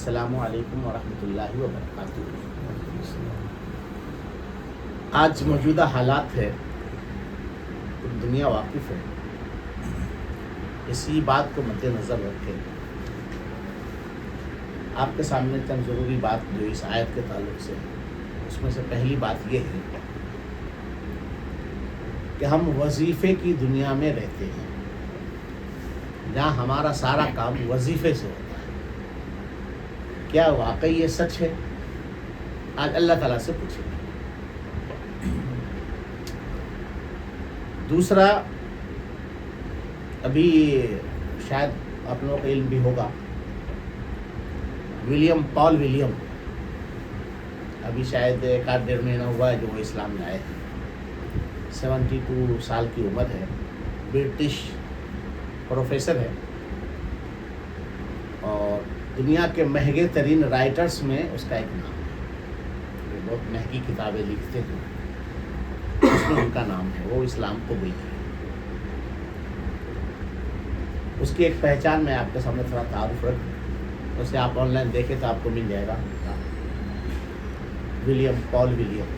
السلام علیکم ورحمۃ اللہ وبرکاتہ۔ آج موجودہ حالات ہے، دنیا واقف ہے، اسی بات کو مد نظر رکھے آپ کے سامنے چند ضروری بات جو اس آیت کے تعلق سے، اس میں سے پہلی بات یہ ہے کہ ہم وظیفے کی دنیا میں رہتے ہیں، جہاں ہمارا سارا کام وظیفے سے ہوتا ہے۔ کیا واقعی یہ سچ ہے؟ آج اللہ تعالیٰ سے پوچھیں۔ دوسرا، ابھی شاید آپ لوگوں کا علم بھی ہوگا، پال ولیم ابھی شاید 1-1.5 مہینہ ہوا ہے جو وہ اسلام لائے ہیں۔ 72 سال کی عمر ہے، برٹش پروفیسر ہے، اور دنیا کے مہنگے ترین رائٹرز میں اس کا ایک نام ہے۔ وہ بہت مہنگی کتابیں لکھتے ہیں، اس میں ان کا نام ہے۔ وہ اسلام کو بھی ہے۔ اس کی ایک پہچان میں آپ کے سامنے تھوڑا تعارف رکھ، اسے آپ آن لائن دیکھیں تو آپ کو مل جائے گا، پال ولیم۔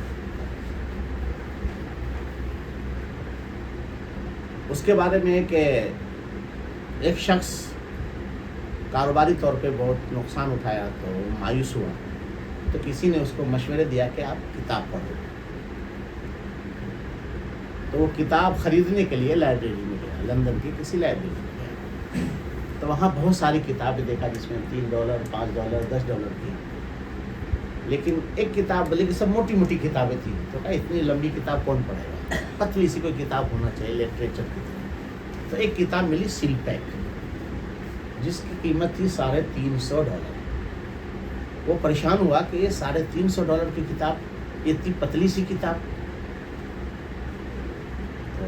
اس کے بارے میں کہ ایک شخص کاروباری طور پہ بہت نقصان اٹھایا تو مایوس ہوا، تو کسی نے اس کو مشورے دیا کہ آپ کتاب پڑھو۔ تو وہ کتاب خریدنے کے لیے لائبریری میں گیا، لندن کی کسی لائبریری میں گیا، تو وہاں بہت ساری کتابیں دیکھا جس میں $3، $5، $10 کی، لیکن ایک کتاب، بلکہ سب موٹی موٹی کتابیں تھیں، تو کہا اتنی لمبی کتاب کون پڑھے گا، پتلی سی کوئی کتاب ہونا چاہیے لٹریچر کی طرح۔ تو ایک کتاب ملی سیل پیک، جس کی قیمت تھی $350۔ وہ پریشان ہوا کہ یہ $350 کی کتاب، یہ اتنی پتلی سی کتاب۔ تو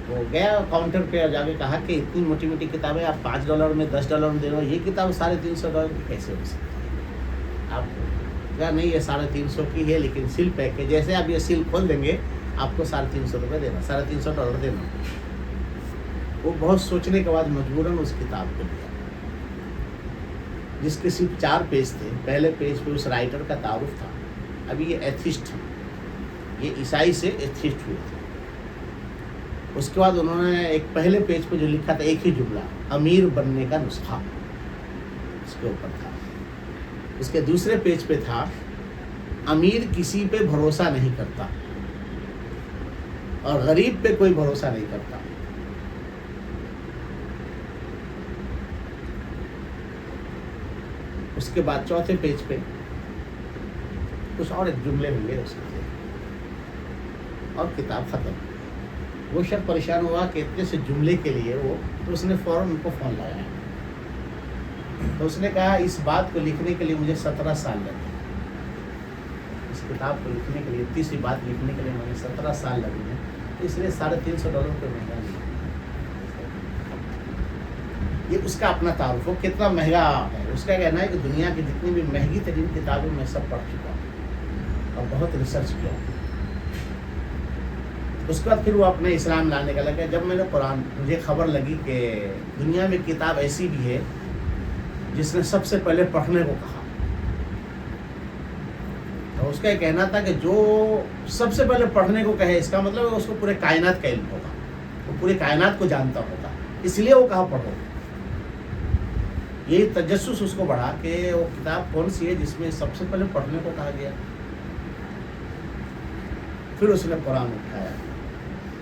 وہ گیا کاؤنٹر پہ اور جا کے کہا کہ اتنی موٹی موٹی کتابیں آپ $5 میں $10 میں دے رہے ہو، یہ کتاب $350 کی کیسے ہو سکتی ہے؟ آپ کہا نہیں، یہ $350 کی ہے، لیکن سیل پیک ہے، جیسے آپ یہ سیل کھول دیں گے آپ کو $350 دینا، $350 دینا۔ وہ بہت سوچنے کے بعد مجبوراً اس کتاب کو لیا، جس کے صرف 4 پیج تھے۔ پہلے پیج پہ اس رائٹر کا تعارف تھا، ابھی یہ ایتھسٹ ہیں، یہ عیسائی سے ایتھسٹ ہوئے تھے۔ اس کے بعد انہوں نے ایک پہلے پیج پہ جو لکھا تھا، ایک ہی جملہ، امیر بننے کا نسخہ، اس کے اوپر تھا۔ اس کے دوسرے پیج پہ تھا، امیر کسی پہ بھروسہ نہیں کرتا اور غریب پہ کوئی بھروسہ نہیں کرتا۔ اس کے بعد چوتھے پیج پہ کچھ اور ایک جملے ہوئے اس کے، اور کتاب ختم۔ وہ شخص پریشان ہوا کہ اتنے سے جملے کے لیے تو اس نے فوراً ان کو فون لگایا، تو اس نے کہا اس بات کو لکھنے کے لیے مجھے 17 سال لگے، اس کتاب کو لکھنے کے لیے، اتنی سی بات لکھنے کے لیے مجھے 17 سال لگے ہیں، اس لیے $350 پہ مہنگا نہیں۔ یہ اس کا اپنا تعارف، وہ کتنا مہنگا ہے۔ اس کا کہنا ہے کہ دنیا کی جتنی بھی مہنگی ترین کتابیں میں سب پڑھ چکا ہوں اور بہت ریسرچ کیا۔ اس کے بعد پھر وہ اپنے اسلام لانے کا لگا۔ جب میں نے مجھے خبر لگی کہ دنیا میں کتاب ایسی بھی ہے جس نے سب سے پہلے پڑھنے کو کہا، تو اس کا یہ کہنا تھا کہ جو سب سے پہلے پڑھنے کو کہے، اس کا مطلب ہے اس کو پورے کائنات کا علم ہوگا، وہ پورے کائنات کو جانتا ہوگا، اس لیے وہ کہا پڑھو۔ یہی تجسس اس کو بڑھا کہ وہ کتاب کون سی ہے جس میں سب سے پہلے پڑھنے کو کہا گیا۔ پھر اس نے قرآن اٹھایا۔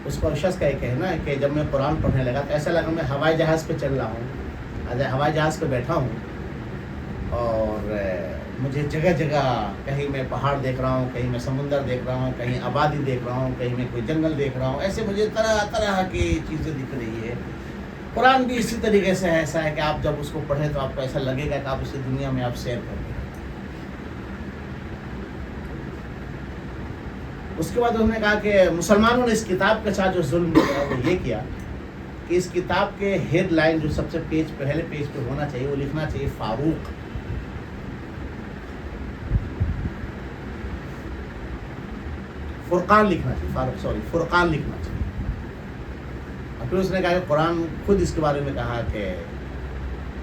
اس کو شخص کا یہ کہنا ہے کہ جب میں قرآن پڑھنے لگا تو ایسا لگا میں ہوائی جہاز پہ چل رہا ہوں، ہوائی جہاز پہ بیٹھا ہوں، اور مجھے جگہ جگہ، کہیں میں پہاڑ دیکھ رہا ہوں، کہیں میں سمندر دیکھ رہا ہوں، کہیں آبادی دیکھ رہا ہوں، کہیں میں کوئی جنگل دیکھ رہا ہوں، ایسے مجھے طرح طرح کی چیزیں دکھ رہی ہے۔ قرآن بھی اسی طریقے سے ایسا ہے کہ آپ جب اس کو پڑھیں تو آپ کو ایسا لگے گا کہ آپ اسی دنیا میں آپ سیر کر رہے ہیں۔ اس کے بعد انہوں نے کہا کہ مسلمانوں نے اس کتاب کے ساتھ جو ظلم کیا وہ یہ کیا کہ اس کتاب کے ہیڈ لائن جو سب سے پہلے پیج پہ ہونا چاہیے، وہ لکھنا چاہیے فاروق۔ فرقان لکھنا چاہیے، فرقان لکھنا چاہیے۔ اور پھر اس نے کہا کہ قرآن خود اس کے بارے میں کہا کہ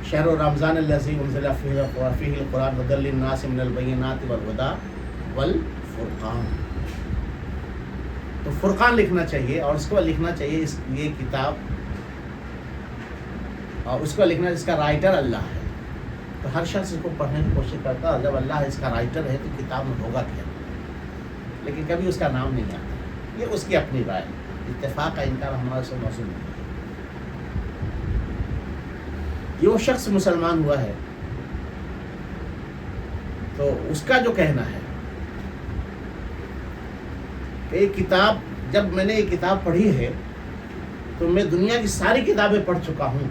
شہر رمضان الذی انزل فیہ القرآن ھدی للناس من البینات والھدی والفرقان. تو فرقان لکھنا چاہیے، اور اس کو لکھنا چاہیے یہ کتاب، اور اس کو لکھنا جس کا رائٹر اللہ ہے. تو ہر شخص اس کو پڑھنے کی کوشش کرتا ہے. جب اللہ اس کا رائٹر ہے تو کتاب میں ہوگا کیا، لیکن کبھی اس کا نام نہیں آتا. یہ اس کی اپنی رائے، اتفاق کا انکار ہمارے سے موصول نہیں ہے. یہ وہ شخص مسلمان ہوا ہے تو اس کا جو کہنا ہے کہ یہ کتاب، جب میں نے یہ کتاب پڑھی ہے تو میں دنیا کی ساری کتابیں پڑھ چکا ہوں،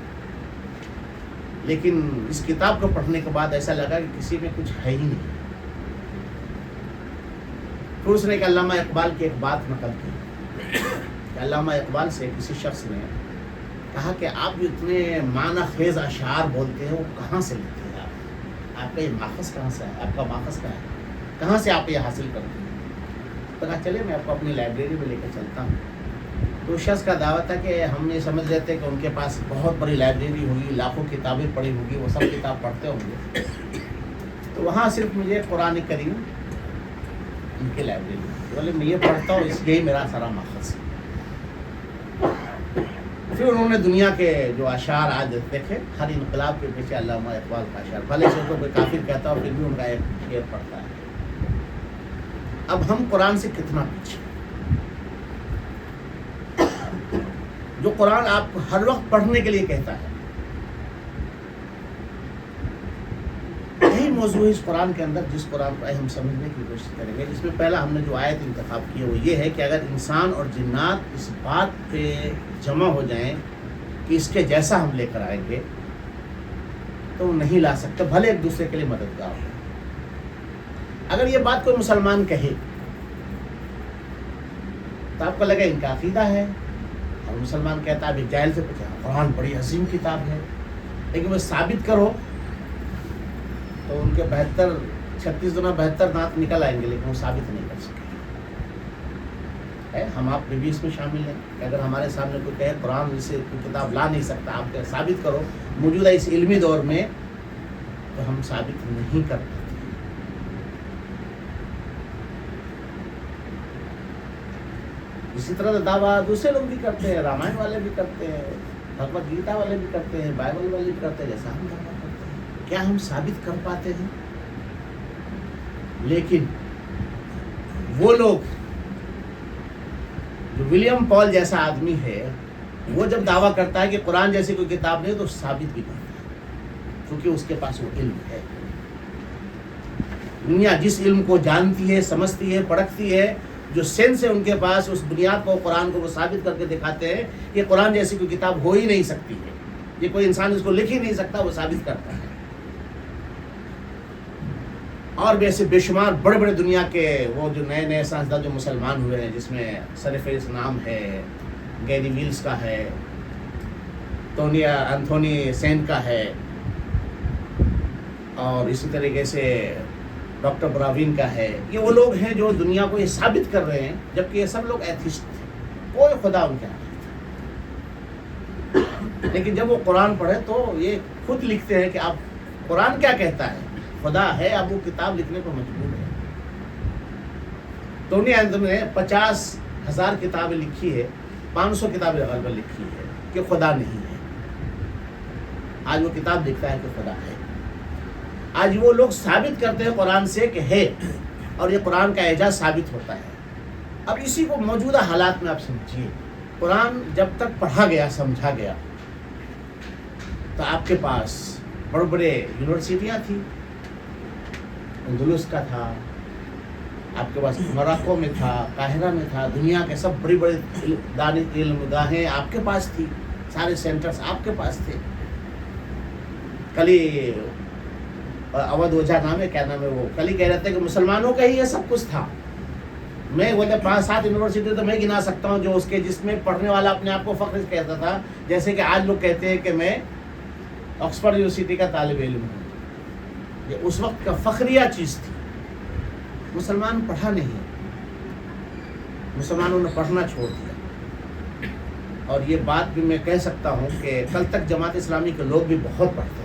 لیکن اس کتاب کو پڑھنے کے بعد ایسا لگا کہ کسی میں کچھ ہے ہی نہیں. پھر اس نے ایک علامہ اقبال کی ایک بات نقل کی کہ علامہ اقبال سے کسی شخص نے کہا کہ آپ جو اتنے معنی خیز اشعار بولتے ہیں وہ کہاں سے لکھتے ہیں؟ آپ کا یہ ماخذ کہاں سے ہے؟ آپ کا ماخذ کہاں ہے؟ کہاں سے آپ یہ حاصل کرتے ہیں؟ تو کہا چلے میں آپ کو اپنی لائبریری میں لے کے چلتا ہوں. تو اس شخص کا دعویٰ تھا کہ ہم یہ سمجھ لیتے کہ ان کے پاس بہت بڑی لائبریری ہوگی، لاکھوں کتابیں پڑھی ہوگی، وہ سب کتاب پڑھتے ہوں گے. تو وہاں صرف مجھے قرآن کریم ان کی لائبریری بولے میں یہ پڑھتا ہوں، اس لیے میرا سارا ماخذ ہے. پھر انہوں نے دنیا کے جو اشعار آج دیکھے، ہر انقلاب کے پیچھے علامہ اقبال کا اشعار، بھلے سے کوئی کافر کہتا ہو پھر بھی ان کا ایک شعر پڑھتا ہے. اب ہم قرآن سے کتنا پیچھے، جو قرآن آپ کو ہر وقت پڑھنے کے لیے کہتا ہے. یہی موضوع ہے اس قرآن کے اندر، جس قرآن کو ہم سمجھنے کی کوشش کریں گے. جس میں پہلا ہم نے جو آیت انتخاب کی ہے وہ یہ ہے کہ اگر انسان اور جنات اس بات پہ جمع ہو جائیں کہ اس کے جیسا ہم لے کر آئیں گے تو وہ نہیں لا سکتے، بھلے ایک دوسرے کے لیے مددگار ہو. اگر یہ بات کوئی مسلمان کہے تو آپ کو لگا ان کا عقیدہ ہے، اور مسلمان کہتا ہے ابھی جاہل سے پوچھا قرآن بڑی عظیم کتاب ہے، لیکن وہ ثابت کرو تو ان کے 36 گنا 72 دانت نکل آئیں گے، لیکن وہ ثابت نہیں کر سکے. ہم آپ بھی اس میں شامل ہیں کہ اگر ہمارے سامنے کوئی کہے قرآن سے کوئی کتاب لا نہیں سکتا، آپ ثابت کرو موجودہ اس علمی دور میں، تو ہم ثابت نہیں کر پاتے. اسی طرح دعویٰ دوسرے لوگ بھی کرتے ہیں، رامائن والے بھی کرتے ہیں، بھگوت گیتا والے بھی کرتے ہیں، بائبل والے بھی کرتے ہیں، جیسا ہم دعویٰ کرتے ہیں. کیا ہم ثابت کر پاتے ہیں؟ لیکن وہ لوگ جو ولیم پال جیسا آدمی ہے، وہ جب دعویٰ کرتا ہے کہ قرآن جیسی کوئی کتاب نہیں تو ثابت بھی کرتا ہے، کیونکہ اس کے پاس وہ علم ہے. دنیا جس علم کو جانتی ہے، سمجھتی ہے، پرکھتی ہے، جو سینس ہے ان کے پاس، اس بنیاد کو قرآن کو وہ ثابت کر کے دکھاتے ہیں کہ قرآن جیسی کوئی کتاب ہو ہی نہیں سکتی ہے، یہ کوئی انسان اس کو لکھ ہی نہیں سکتا، وہ ثابت کرتا ہے. اور بھی ایسے بے شمار بڑے بڑے دنیا کے وہ جو نئے نئے سائنسداں جو مسلمان ہوئے ہیں، جس میں سرفہرست نام ہے گیری ویلز کا ہے، انتھونی سین کا ہے، اور اسی طریقے سے ڈاکٹر براوین کا ہے. یہ وہ لوگ ہیں جو دنیا کو یہ ثابت کر رہے ہیں، جبکہ یہ سب لوگ ایتھسٹ تھے، کوئی خدا ان کے نہیں تھا. لیکن جب وہ قرآن پڑھے تو یہ خود لکھتے ہیں کہ اب قرآن کیا کہتا ہے، خدا ہے، اب وہ کتاب لکھنے کو مجبور ہے. ٹونی اینتھونی نے 50,000 کتابیں لکھی ہے، 500 کتابیں غالباً لکھی ہے کہ خدا نہیں ہے. آج وہ کتاب لکھتا ہے کہ خدا ہے. آج وہ لوگ ثابت کرتے ہیں قرآن سے کہ ہے، اور یہ قرآن کا اعجاز ثابت ہوتا ہے. اب اسی کو موجودہ حالات میں آپ سمجھیے، قرآن جب تک پڑھا گیا، سمجھا گیا، تو آپ کے پاس بڑے بڑے یونیورسٹیاں تھیں. اندلس کا تھا آپ کے پاس، موراکو میں تھا، قاہرہ میں تھا، دنیا کے سب بڑی بڑی علم گاہیں آپ کے پاس تھی، سارے سینٹرز آپ کے پاس تھے. کلی اودھ اوجھا نام ہے، کیا نام ہے وہ، کل ہی کہہ رہے تھے کہ مسلمانوں کا ہی یہ سب کچھ تھا. میں وہ 5-7 یونیورسٹی تو میں گنا سکتا ہوں جو اس کے جس میں پڑھنے والا اپنے آپ کو فخر کہتا تھا. جیسے کہ آج لوگ کہتے ہیں کہ میں آکسفورڈ یونیورسٹی کا طالب علم ہوں. یہ اس وقت کا فخریہ چیز تھی. مسلمان پڑھا نہیں، مسلمانوں نے پڑھنا چھوڑ دیا. اور یہ بات بھی میں کہہ سکتا ہوں کہ کل تک جماعت اسلامی کے لوگ بھی بہت پڑھتے تھے،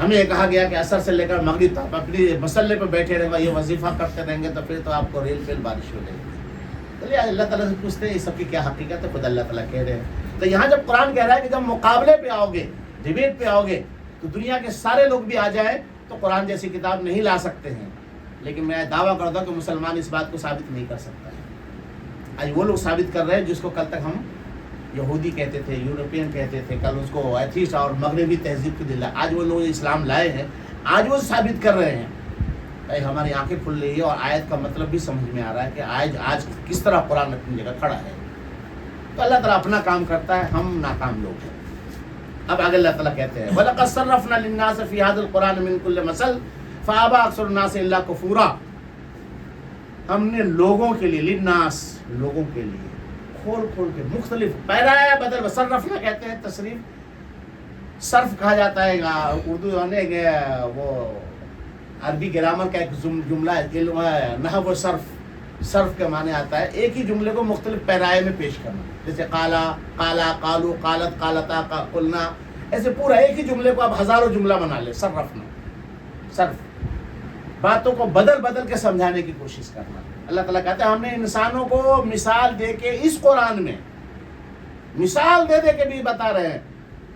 ہمیں کہا گیا کہ عصر سے لے کر مغرب تک اپنی مسلح پہ بیٹھے رہیں گے، یہ وظیفہ کرتے رہیں گے تو پھر تو آپ کو ریل پیل بارش ہو جائے گی. چلیے اللہ تعالیٰ سے پوچھتے ہیں اس سب کی کیا حقیقت ہے. خود اللہ تعالیٰ کہہ رہے ہیں. تو یہاں جب قرآن کہہ رہا ہے کہ جب مقابلے پہ آؤ گے، ڈیبیٹ پہ آؤ گے، تو دنیا کے سارے لوگ بھی آ جائیں تو قرآن جیسی کتاب نہیں لا سکتے ہیں. لیکن میں دعویٰ کرتا ہوں کہ مسلمان اس بات کو ثابت نہیں کر سکتا ہے. آج وہ لوگ ثابت کر رہے ہیں جس کو کل تک ہم یہودی کہتے تھے، یورپین کہتے تھے، کل اس کو ایتھیسٹ اور مغربی تہذیب کی دل ہے. آج وہ لوگ اسلام لائے ہیں، آج وہ ثابت کر رہے ہیں. ہماری آنکھیں کھل رہی ہے اور آیت کا مطلب بھی سمجھ میں آ رہا ہے کہ آج کس طرح قرآن اپنی جگہ کھڑا ہے. تو اللہ تعالیٰ اپنا کام کرتا ہے، ہم ناکام لوگ ہیں. اب آگے اللہ تعالیٰ کہتے ہیں وَلَقَدْ صَرَّفْنَا لِلنَّاسِ فِي هَذَا الْقُرْآنِ مِنْ كُلِّ مَثَلٍ فَأَبَىٰ أَكْثَرُ النَّاسِ إِلَّا كُفُورًا. ہم نے لوگوں کے لیے، للناس لوگوں کے لیے کھول کھول کے مختلف پیرایا بدل. صرفنا کہتے ہیں تصریف، صرف کہا جاتا ہے اردو میں، وہ عربی گرامر کا ایک جملہ ہے، نحو و صرف کے معنی آتا ہے ایک ہی جملے کو مختلف پیرائے میں پیش کرنا. جیسے قالا، قالا، قالو، قالت، قالتا، قلنا، ایسے پورا ایک ہی جملے کو آپ ہزاروں جملہ بنا لیں. صرفنا، صرف باتوں کو بدل بدل کے سمجھانے کی کوشش کرنا. اللہ تعالیٰ کہتے ہیں ہم نے انسانوں کو مثال دے کے اس قرآن میں مثال دے کے بھی بتا رہے ہیں،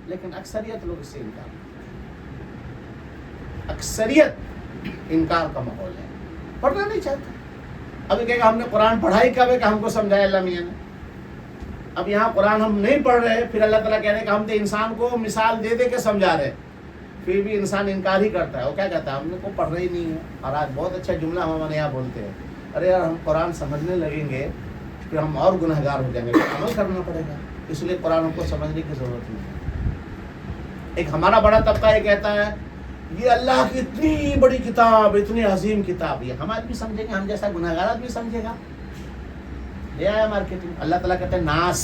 لیکن اکثریت لوگ اس سے انکار کرتے ہیں. اکثریت انکار کا ماحول ہے، پڑھنا نہیں چاہتا. ابھی کہے گا ہم نے قرآن پڑھائی کب ہے کہ ہم کو سمجھایا اللہ میاں نے. اب یہاں قرآن ہم نہیں پڑھ رہے، پھر اللہ تعالیٰ کہہ رہے ہیں کہ ہم تو انسان کو مثال دے کے سمجھا رہے ہیں، پھر بھی انسان انکار ہی کرتا ہے. وہ کیا کہتا ہے ہم نے کو پڑھ رہی نہیں ہے. اور آج بہت اچھا جملہ ہمارے یہاں بولتے ہیں، ارے یار ہم قرآن سمجھنے لگیں گے پھر ہم اور گنہگار ہو جائیں گے، عمل کرنا پڑے گا، اس لیے قرآن کو سمجھنے کی ضرورت نہیں ہے. ایک ہمارا بڑا طبقہ یہ کہتا ہے یہ اللہ کی اتنی بڑی کتاب، اتنی عظیم کتاب، یہ ہم آدمی سمجھیں گے، ہم جیسا گنہگار آدمی سمجھے گا. لے آیا مارکیٹنگ. اللہ تعالیٰ کہتے ہیں ناس،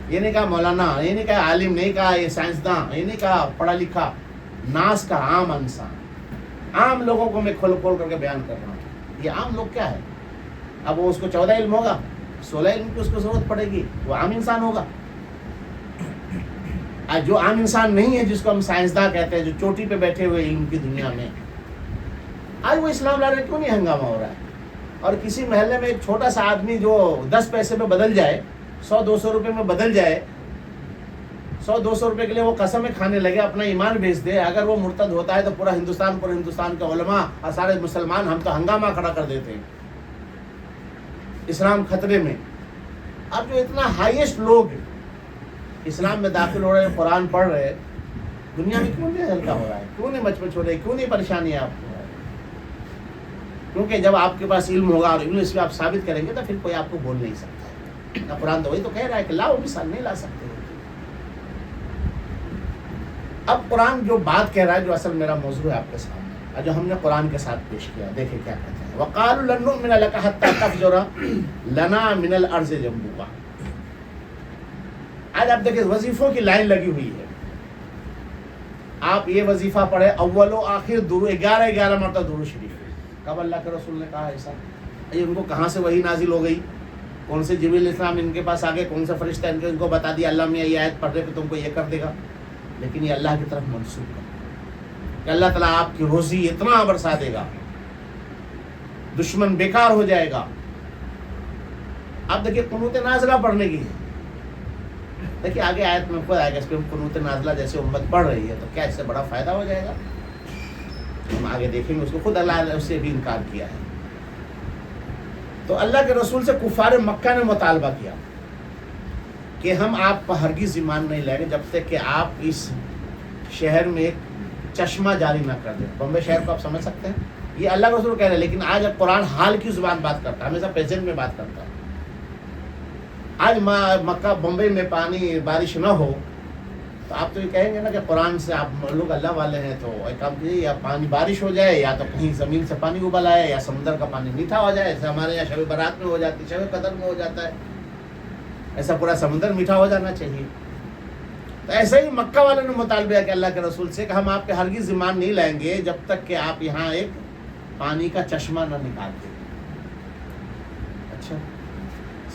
یہ نہیں کہا مولانا، یہ نہیں کہا عالم، نہیں کہا یہ سائنسداں، یہ نہیں کہا پڑھا لکھا. ناس کا عام انسان، عام لوگوں کو میں کھول کھول کر کے بیان کر رہا ہوں. یہ عام لوگ کیا ہے؟ اب وہ اس کو 14 علم ہوگا، 16 علم کی اس کو ضرورت پڑے گی، وہ عام انسان ہوگا. آج جو عام انسان نہیں ہے، جس کو ہم سائنسداں کہتے ہیں، جو چوٹی پہ بیٹھے ہوئے علم کی دنیا میں، آج وہ اسلام لا رہے، کیوں نہیں ہنگامہ ہو رہا ہے؟ اور کسی محلے میں ایک چھوٹا سا آدمی جو 10 پیسے میں بدل جائے، 100-200 روپے میں بدل جائے، 100-200 روپے کے لیے وہ قسمیں کھانے لگے، اپنا ایمان بیچ دے، اگر وہ مرتد ہوتا ہے تو پورا ہندوستان کے علماء اور سارے مسلمان ہم تو ہنگامہ کھڑا کر دیتے ہیں، اسلام خطرے میں. اب جو اتنا ہائیسٹ لوگ اسلام میں داخل ہو رہے ہیں، قرآن پڑھ رہے ہیں، دنیا میں کیوں نہیں ہلکا ہو رہا ہے؟ کیوں نہیں مچ ہو رہی؟ کیوں نہیں پریشانی ہے آپ کو؟ کیونکہ جب آپ کے پاس علم ہوگا اور علم سے آپ ثابت کریں گے تو پھر کوئی آپ کو بول نہیں سکتا ہے. قرآن تو وہی تو کہہ رہا ہے کہ لاؤ مثال، نہیں لا سکتے. اب قرآن جو بات کہہ رہا ہے، جو اصل میرا موضوع ہے آپ کے سامنے، اور جو ہم نے قرآن کے ساتھ پیش کیا، دیکھیں کیا کہتے ہیں. وَقَالُوا لَن نُؤْمِنَ لَكَ حَتَّىٰ تَفْجُرَ لَنَا مِنَ الْأَرْضِ يَنبُوعًا. آج آپ دیکھیں وظیفوں کی لائن لگی ہوئی ہے. آپ یہ وظیفہ پڑھے، اول و آخر 11 مرتبہ درود شریف. کب اللہ کے رسول نے کہا ایسا؟ یہ ان کو کہاں سے وحی نازل ہو گئی؟ کون سے جبریل السلام ان کے پاس آ گئے؟ کون سا فرشتہ ان کو بتا دیا اللہ میاں یہ آیت پڑھ رہے کہ تم کو یہ کر دے گا؟ لیکن یہ اللہ کی طرف منسوب ہے کہ اللہ تعالیٰ آپ کی روزی اتنا برسا دے گا، دشمن بیکار ہو جائے گا. اب دیکھیے قنوت نازلہ پڑھنے کی ہے، دیکھیے آگے آیت میں خود آئے گا، اس پہ قنوت نازلہ جیسے امت پڑھ رہی ہے تو کیا اس سے بڑا فائدہ ہو جائے گا؟ ہم آگے دیکھیں گے. اس کو خود اللہ نے اس سے بھی انکار کیا ہے. تو اللہ کے رسول سے کفار مکہ نے مطالبہ کیا کہ ہم آپ پر ہرگز ایمان نہیں لائیں گے جب تک کہ آپ اس شہر میں ایک چشمہ جاری نہ کر دیں. بمبئی شہر کو آپ سمجھ سکتے ہیں، یہ اللہ کے رسول کہہ رہے ہیں. لیکن آج قرآن حال کی زبان بات کرتا ہے، ہمیشہ پریزنٹ میں بات کرتا ہے. آج مکہ بمبئی میں پانی بارش نہ ہو تو آپ تو یہ کہیں گے نا کہ قرآن سے آپ لوگ اللہ والے ہیں، تو ایک کام کیجیے، یا پانی بارش ہو جائے، یا تو کہیں زمین سے پانی ابل آئے، یا سمندر کا پانی میٹھا ہو جائے. ایسے ہمارے یہاں شب برات میں ہو جاتی، شب قدر میں ہو جاتا ہے، ایسا پورا سمندر میٹھا ہو جانا چاہیے. تو ایسے ہی مکہ والوں نے مطالبہ کیا کہ اللہ کے رسول سے کہ ہم آپ پہ ہرگز ایمان نہیں لائیں گے جب تک کہ آپ یہاں ایک پانی کا چشمہ نہ نکال دیں. اچھا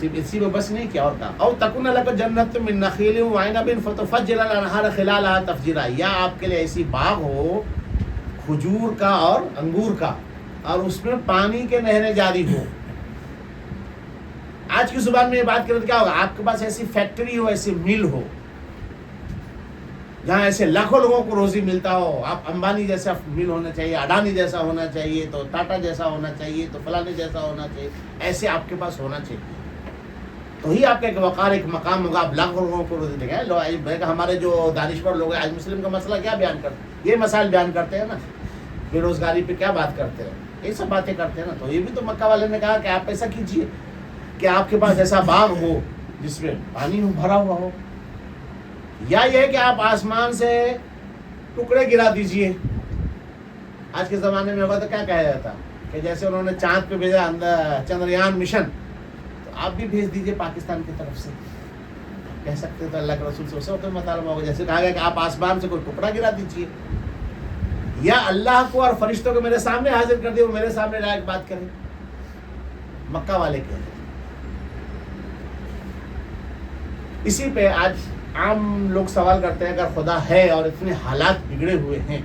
صرف اسی میں بس نہیں کیا اور کہا او تکون لک جنت من نخیل وعنب فتفجر الانہار خلالها تفجیرا، یا آپ کے لیے ایسی باغ ہو کھجور کا اور انگور کا اور اس میں پانی کے نہریں جاری ہو. آج کی زبان میں یہ بات کریں تو کیا ہوگا؟ آپ کے پاس ایسی فیکٹری ہو، ایسی مل ہو جہاں ایسے لاکھوں لوگوں کو روزی ملتا ہو. آپ امبانی جیسا مل ہونا چاہیے، اڈانی جیسا ہونا چاہیے، تو ٹاٹا جیسا ہونا چاہیے، تو فلانے جیسا ہونا چاہیے، ایسے آپ کے پاس ہونا چاہیے. تو ہی آپ کا ایک وقار، ایک مقام ہوگا. آپ لاکھوں لوگوں کو روزی دیں گے. ہمارے جو دانشور لوگ ہیں آج مسلم کا مسئلہ کیا بیان کرتے ہیں؟ یہ مسائل بیان کرتے ہیں نا. بے روزگاری پہ کیا بات کرتے ہیں؟ یہ سب باتیں کرتے ہیں نا. تو یہ بھی تو مکہ والے نے کہا کہ آپ ایسا کیجیے کہ آپ کے پاس ایسا باغ ہو جس میں پانی بھرا ہوا ہو، یا یہ ہے کہ آپ آسمان سے ٹکڑے گرا دیجئے. آج کے زمانے میں ہوگا تو کیا کہا جاتا کہ جیسے انہوں نے چاند پہ بھیجا چندریان مشن، تو آپ بھی بھیج دیجئے پاکستان کی طرف سے. کہہ سکتے تو اللہ کے رسول سے اسے مطالبہ ہوگا. جیسے کہا گیا کہ آپ آسمان سے کوئی ٹکڑا گرا دیجئے، یا اللہ کو اور فرشتوں کو میرے سامنے حاضر کر دیں، وہ میرے سامنے لائق بات کریں. مکہ والے کہہ رہے. اسی پہ آج عام لوگ سوال کرتے ہیں اگر خدا ہے اور اتنے حالات بگڑے ہوئے ہیں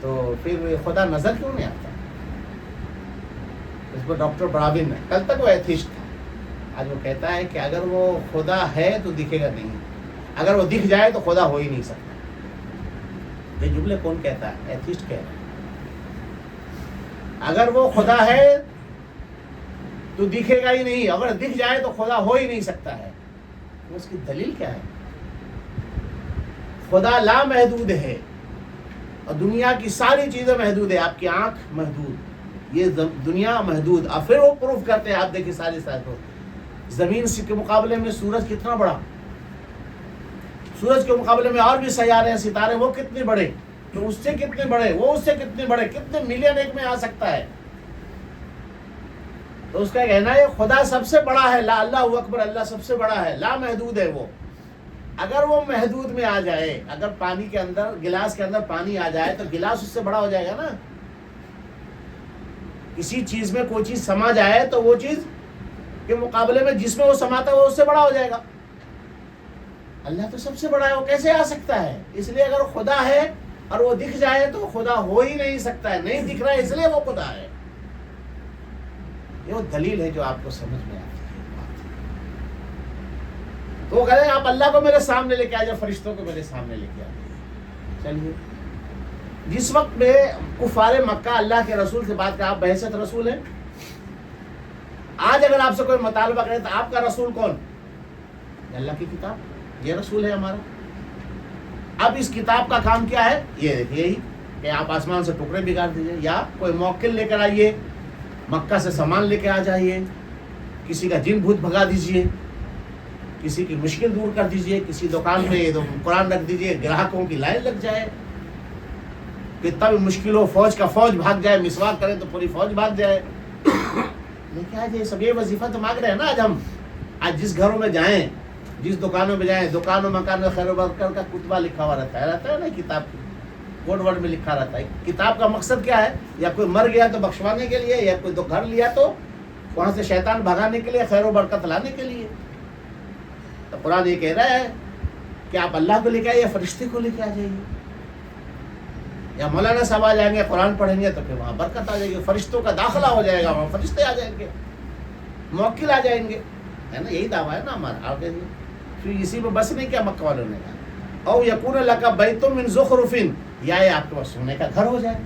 تو پھر خدا نظر کیوں نہیں آتا؟ اس پر ڈاکٹر براوین ہے، کل تک وہ ایتھیسٹ تھا، آج وہ کہتا ہے کہ اگر وہ خدا ہے تو دکھے گا نہیں، اگر وہ دکھ جائے تو خدا ہو ہی نہیں سکتا. یہ جملے کون کہتا ہے؟ ایتھیسٹ کہہ رہا ہے. اگر وہ خدا ہے تو دکھے گا ہی نہیں، اگر دکھ جائے تو خدا ہو ہی نہیں سکتا ہے. اس کی دلیل کیا ہے؟ خدا لامحدود ہے اور دنیا کی ساری چیزیں محدود ہے. آپ کی آنکھ محدود، یہ دنیا محدود. اور پھر وہ پروف کرتے ہیں. آپ دیکھیں ساری زمین کے مقابلے میں سورج کتنا بڑا، سورج کے مقابلے میں اور بھی سیارے ہیں، ستارے، وہ کتنے بڑے، تو اس سے کتنے بڑے، وہ اس سے کتنے بڑے، کتنے ملین ایک میں آ سکتا ہے. تو اس کا کہنا ہے خدا سب سے بڑا ہے. لا اللہ اکبر، اللہ سب سے بڑا ہے، لا محدود ہے وہ. اگر وہ محدود میں آ جائے، اگر پانی کے اندر، گلاس کے اندر پانی آ جائے تو گلاس اس سے بڑا ہو جائے گا نا. کسی چیز میں کوئی چیز سما جائے تو وہ چیز کے مقابلے میں جس میں وہ سماتا ہے وہ اس سے بڑا ہو جائے گا. اللہ تو سب سے بڑا ہے، وہ کیسے آ سکتا ہے؟ اس لیے اگر خدا ہے اور وہ دکھ جائے تو خدا ہو ہی نہیں سکتا ہے. نہیں دکھ رہا ہے اس لیے وہ خدا ہے. یہ وہ دلیل ہے جو آپ کو سمجھ میں آتی ہے. تو وہ کہہ رہے ہیں آپ اللہ کو میرے سامنے لے کے آئے، فرشتوں کو میرے سامنے لے کے آئے. چلیے، جس وقت میں کفار مکہ اللہ کے رسول سے بات کریں، آپ بحیثیت رسول ہیں. آج اگر آپ سے کوئی مطالبہ کرے تو آپ کا رسول کون؟ اللہ کی کتاب، یہ رسول ہے ہمارا. اب اس کتاب کا کام کیا ہے؟ یہ دیکھیے ہی کہ آپ آسمان سے ٹکڑے بگاڑ دیجیے، یا کوئی موکل لے کر آئیے، مکہ سے سامان لے کے آ جائیے، کسی کا جن بھوت بھگا دیجیے، کسی کی مشکل دور کر دیجیے، کسی دکان میں قرآن رکھ دیجیے، گراہکوں کی لائن لگ جائے، کتنا بھی مشکل ہو، فوج کا فوج بھاگ جائے، مسواک کریں تو پوری فوج بھاگ جائے. لیکن آج یہ سب یہ وظیفہ تو مانگ رہے ہیں نا. آج ہم جس گھروں میں جائیں، جس دکانوں میں جائیں، دکانوں مکان میں خیر و برکت کا کتبہ لکھا ہوا رہتا ہے نا، کتاب کی کوڈ ورڈ میں لکھا رہتا ہے. کتاب کا مقصد کیا ہے؟ یا کوئی مر گیا تو بخشوانے کے لیے، یا کوئی گھر لیا تو وہاں سے شیطان بھگانے کے لیے، خیر و برکت لانے کے لیے. تو قرآن یہ کہہ رہا ہے کہ آپ اللہ کو لے کے آئیے، یا فرشتے کو لے کے آ جائیے. یا مولانا صاحب آ جائیں گے، قرآن پڑھیں گے تو پھر وہاں برکت آ جائے گی، فرشتوں کا داخلہ ہو جائے گا، وہاں فرشتے آ جائیں گے، موکل آ جائیں گے، ہے نا. یہی دعویٰ ہے نا ہمارا. آپ پھر اسی میں بس نہیں کیا مکہ والوں نے کہا او یکون لک بیت من زخرف، یا یہ آپ کے پاس سونے کا گھر ہو جائے.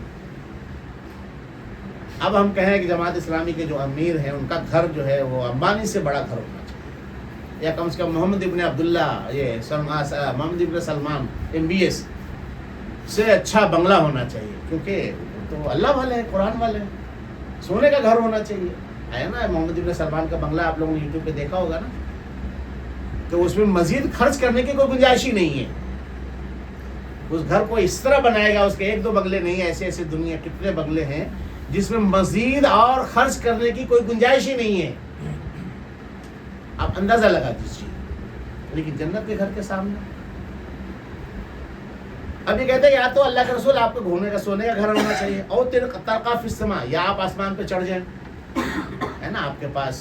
اب ہم کہیں کہ جماعت اسلامی کے جو امیر ہیں ان کا گھر جو ہے وہ امبانی سے بڑا گھر ہونا چاہیے، یا کم سے کم محمد ابن عبداللہ، یہ محمد ابن سلمان MBS سے اچھا بنگلہ ہونا چاہیے، کیونکہ تو اللہ والے ہیں، قرآن والے ہیں. سونے کا گھر ہونا چاہیے. ہے نا محمد ابن سلمان کا بنگلہ آپ لوگوں نے یوٹیوب پہ دیکھا ہوگا نا. تو اس میں مزید خرچ کرنے کی کوئی گنجائش ہی نہیں ہے. اس گھر کو اس طرح بنائے گا، اس کے 1-2 بنگلے نہیں، ایسے ایسے دنیا کتنے بنگلے ہیں جس میں مزید اور خرچ کرنے کی کوئی گنجائش ہی نہیں ہے. آپ اندازہ لگا دیجیے. لیکن جنت کے گھر کے سامنے اب یہ کہتے ہیں یا تو اللہ کے رسول آپ کو گھومنے کا سونے کا گھر ہونا چاہیے، اور ترقا فی السماء، یا آپ آسمان پہ چڑھ جائیں، ہے نا. آپ کے پاس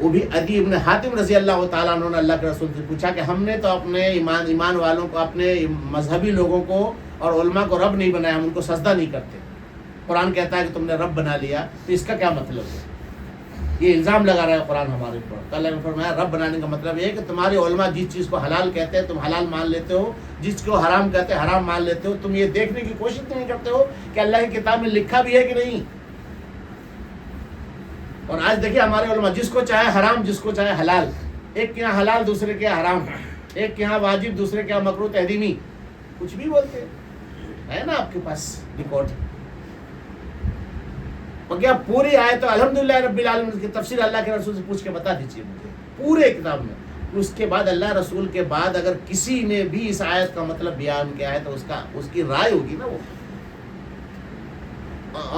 وہ بھی عدی ابن حاتم رضی اللہ تعالیٰ عنہ نے اللہ کے رسول سے پوچھا کہ ہم نے تو اپنے ایمان والوں کو، اپنے مذہبی لوگوں کو اور علماء کو رب نہیں بنایا، ہم ان کو سجدہ نہیں کرتے، قرآن کہتا ہے کہ تم نے رب بنا لیا، تو اس کا کیا مطلب ہے؟ یہ الزام لگا رہا ہے قرآن ہمارے اوپر۔ تو اللہ نے فرمایا رب بنانے کا مطلب یہ ہے کہ تمہارے علماء جس چیز کو حلال کہتے ہیں تم حلال مان لیتے ہو، جس کو حرام کہتے ہیں حرام مان لیتے ہو، تم یہ دیکھنے کی کوشش نہیں کرتے ہو کہ اللہ کی کتاب میں لکھا بھی ہے کہ نہیں۔ اور آج دیکھیے ہمارے علماء جس کو چاہے حرام، جس کو چاہے حلال، ایک کے یہاں حلال دوسرے کے یہاں حرام، ایک کے یہاں واجب دوسرے کے یہاں مکروہ تحریمی، کچھ بھی بولتے ہیں نا آپ کے پاس ریکارڈ۔ اور کیا پوری آیت تو الحمدللہ رب العالمین کی تفسیر اللہ کے رسول سے پوچھ کے بتا دیجیے مجھے پورے کتاب میں۔ اس کے بعد اللہ رسول کے بعد اگر کسی نے بھی اس آیت کا مطلب بیان کیا ہے تو اس کی رائے ہوگی نا وہ۔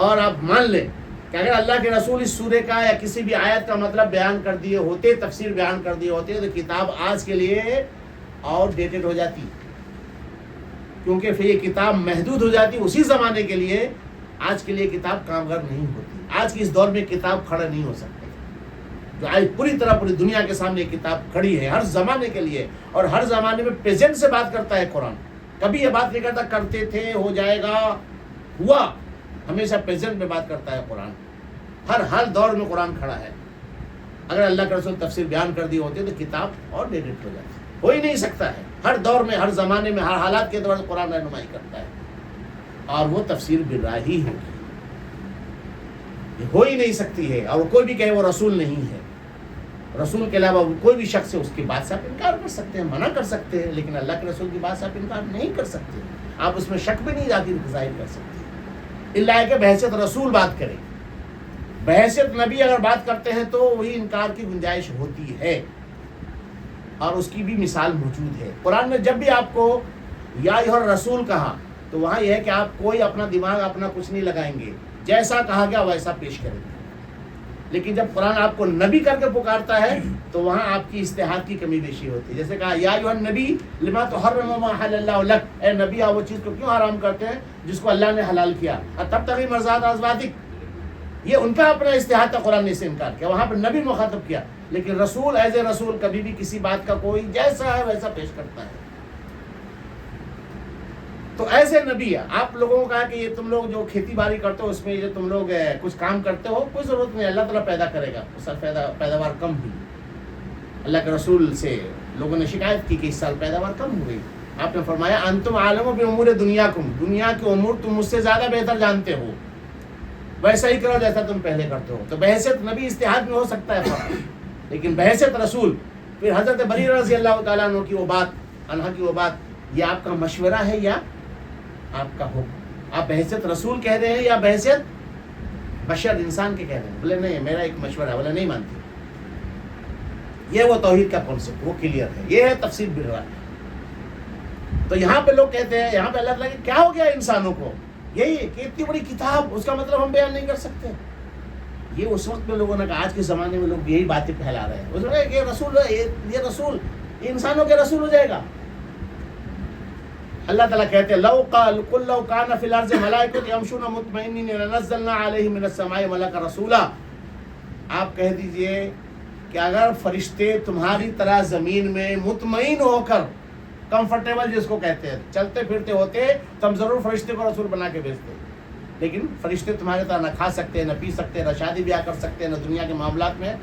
اور آپ مان لیں کہ اگر اللہ کے رسول اس سورے کا یا کسی بھی آیت کا مطلب بیان کر دیے ہوتے، تفسیر بیان کر دیے ہوتے، تو کتاب آج کے لیے آؤٹ ڈیٹڈ ہو جاتی، کیونکہ پھر یہ کتاب محدود ہو جاتی اسی زمانے کے لیے۔ آج کے لیے کتاب کامگر نہیں ہوتی، آج کی اس دور میں کتاب کھڑا نہیں ہو سکتی، جو آج پوری طرح پوری دنیا کے سامنے کتاب کھڑی ہے ہر زمانے کے لیے، اور ہر زمانے میں پریزنٹ سے بات کرتا ہے قرآن۔ کبھی یہ بات نہیں کرتا کرتے تھے، ہو جائے گا، ہوا، ہمیشہ پریزنٹ میں بات کرتا ہے قرآن۔ ہر دور میں قرآن کھڑا ہے۔ اگر اللہ کے رسول تفسیر بیان کر دی ہوتی تو کتاب اور ڈیٹڈ ہو جاتی، ہو ہی نہیں سکتا ہے۔ ہر دور میں، ہر زمانے میں، ہر حالات کے دور میں قرآن رہنمائی کرتا ہے، اور وہ تفسیر بالراہی ہوگی، یہ ہو ہی نہیں سکتی ہے۔ اور کوئی بھی کہے وہ رسول نہیں ہے، رسول کے علاوہ کوئی بھی شخص ہے، اس کی بات سے آپ انکار کر سکتے ہیں، منع کر سکتے ہیں، لیکن اللہ کے رسول کی بات سے آپ انکار نہیں کر سکتے، آپ اس میں شک بھی نہیں ظاہر کر سکتے، اللہ ہے کہ بحیثیت رسول بات کرے۔ بحیثیت نبی اگر بات کرتے ہیں تو وہی انکار کی گنجائش ہوتی ہے، اور اس کی بھی مثال موجود ہے۔ قرآن نے جب بھی آپ کو یا ایھا الرسول کہا تو وہاں یہ ہے کہ آپ کوئی اپنا دماغ اپنا کچھ نہیں لگائیں گے، جیسا کہا گیا ویسا پیش کریں گے۔ لیکن جب قرآن آپ کو نبی کر کے پکارتا ہے تو وہاں آپ کی اجتہاد کی کمی بیشی ہوتی ہے۔ جیسے کہا یا ایھا النبی لما تحرم ما احل اللہ لک، اے نبی آپ وہ چیز کو کیوں حرام کرتے ہیں جس کو اللہ نے حلال کیا، تبتغی مرضات ازواجک، یہ ان کا اپنا اجتہاد تھا، قرآن نے اس سے انکار کیا، وہاں پہ نبی مخاطب کیا۔ لیکن رسول ایز اے رسول کبھی بھی کسی بات کا کوئی جیسا ہے ویسا پیش کرتا ہے۔ تو ایسے نبی آپ لوگوں کو کہا کہ یہ تم لوگ جو کھیتی باڑی کرتے ہو، اس میں جو تم لوگ کچھ کام کرتے ہو، کوئی ضرورت نہیں، اللہ تعالیٰ پیدا کرے گا، اس سال پیداوار کم ہوئی۔ اللہ کے رسول سے لوگوں نے شکایت کی کہ اس سال پیداوار کم ہو گئی، آپ نے فرمایا انتم عالم بامور دنیاکم، دنیا کے امور تم مجھ سے زیادہ بہتر جانتے ہو، ویسا ہی کرو جیسا تم پہلے کرتے ہو۔ تو بحیثیت نبی اجتہاد میں ہو سکتا ہے فرق، لیکن بحیثیت رسول، پھر حضرت بریرہ رضی اللہ تعالیٰ عنہ کی وہ بات، عنہ کی وہ بات، یہ آپ کا مشورہ ہے یا آپ کا حکم؟ آپ بحیثیت رسول کہہ رہے ہیں یا بحیثیت بشر انسان کے کہہ رہے ہیں؟ بولے نہیں میرا ایک مشورہ ہے، بولے نہیں مانتے۔ یہ وہ توحید کا کانسیپٹ، وہ کلیئر ہے، یہ ہے تفسیر بالراہ۔ تو یہاں پہ لوگ کہتے ہیں، یہاں پہ اللہ تعالیٰ کہ کیا ہو گیا انسانوں کو، یہی کہ اتنی بڑی کتاب، اس کا مطلب ہم بیان نہیں کر سکتے۔ یہ اس وقت میں لوگوں نے کہا، آج کے زمانے میں لوگ یہی باتیں پھیلا رہے ہیں، اس نے کہا کہ یہ رسول ہے، یہ رسول، یہ انسانوں کے رسول ہو جائے گا۔ اللہ تعالیٰ کہتے ہیں لو کان فی الارض ملائکۃ یمشون مطمئنین لنزلنا علیہم من السماء ملکا رسولا، آپ کہہ دیجئے کہ اگر فرشتے تمہاری طرح زمین میں مطمئن ہو کر، کمفرٹیبل جس کو کہتے ہیں، چلتے پھرتے ہوتے تو ہم ضرور فرشتے کو رسول بنا کے بھیجتے، لیکن فرشتے تمہارے طرح نہ کھا سکتے، نہ پی سکتے، نہ شادی بیاہ کر سکتے، نہ دنیا کے معاملات میں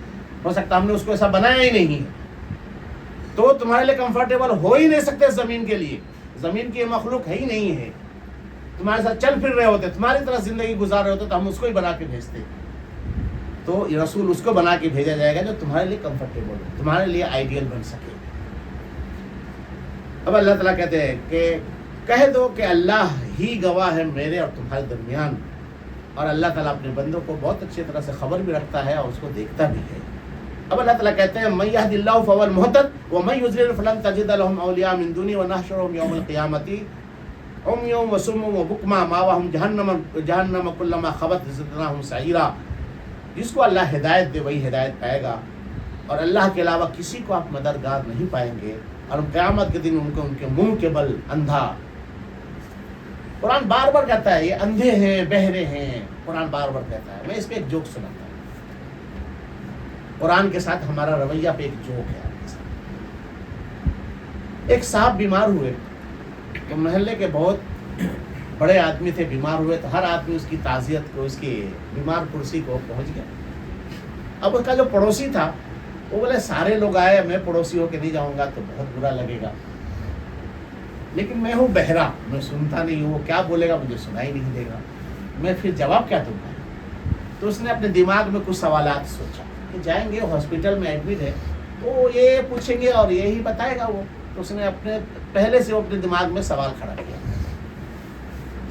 ہو سکتا، ہم نے اس کو ایسا بنایا ہی نہیں ہے، تو تمہارے لیے کمفرٹیبل ہو ہی نہیں سکتے زمین کے لیے، زمین کی یہ مخلوق ہے ہی نہیں ہے، تمہارے ساتھ چل پھر رہے ہوتے، تمہاری طرح زندگی گزار رہے ہوتے تو ہم اس کو ہی بنا کے بھیجتے۔ تو یہ رسول اس کو بنا کے بھیجا جائے گا جو تمہارے لیے کمفرٹیبل ہو، تمہارے لیے آئیڈیل بن سکے۔ اب اللہ تعالیٰ کہتے ہیں کہ کہہ دو کہ اللہ ہی گواہ ہے میرے اور تمہارے درمیان، اور اللہ تعالیٰ اپنے بندوں کو بہت اچھی طرح سے خبر بھی رکھتا ہے اور اس کو دیکھتا بھی ہے۔ اب اللہ تعالیٰ کہتے ہیں من یہد اللہ فہو المہتد ومن یضلل فلن تجد لهم اولیاء من دونی ونحشرهم یوم القیامۃ عمیا وصما وبکما مأواہم جہنم کلما خبت زدناہم سعیرا۔ جس کو اللہ ہدایت دے وہی ہدایت پائے گا، اور اللہ کے علاوہ کسی کو آپ مددگار نہیں پائیں گے، اور قیامت کے دن ان کے منہ کے بل اندھا۔ قرآن بار بار کہتا ہے یہ اندھے ہیں، بہرے ہیں، قرآن بار بار کہتا ہے۔ میں اس پہ ایک جوک سناتا ہوں۔ قرآن کے ساتھ ہمارا رویہ پہ ایک جوک ہے آپ کے ساتھ۔ ایک صاحب بیمار ہوئے تو محلے کے بہت بڑے آدمی تھے، بیمار ہوئے تو ہر آدمی اس کی تعزیت کو، اس کی بیمار کرسی کو پہنچ گیا۔ اب اس کا جو پڑوسی تھا وہ بولے سارے لوگ آئے، میں پڑوسی ہو کے نہیں جاؤں گا تو بہت برا لگے گا، لیکن میں ہوں بہرا، میں سنتا نہیں ہوں، وہ کیا بولے گا مجھے سنائی نہیں دے گا، میں پھر جواب کیا دوں گا؟ تو اس نے اپنے دماغ میں کچھ سوالات سوچا کہ جائیں گے ہاسپٹل میں ایڈمٹ ہے تو یہ پوچھیں گے اور یہی بتائے گا وہ، تو اس نے اپنے پہلے سے وہ اپنے دماغ میں سوال کھڑا کیا۔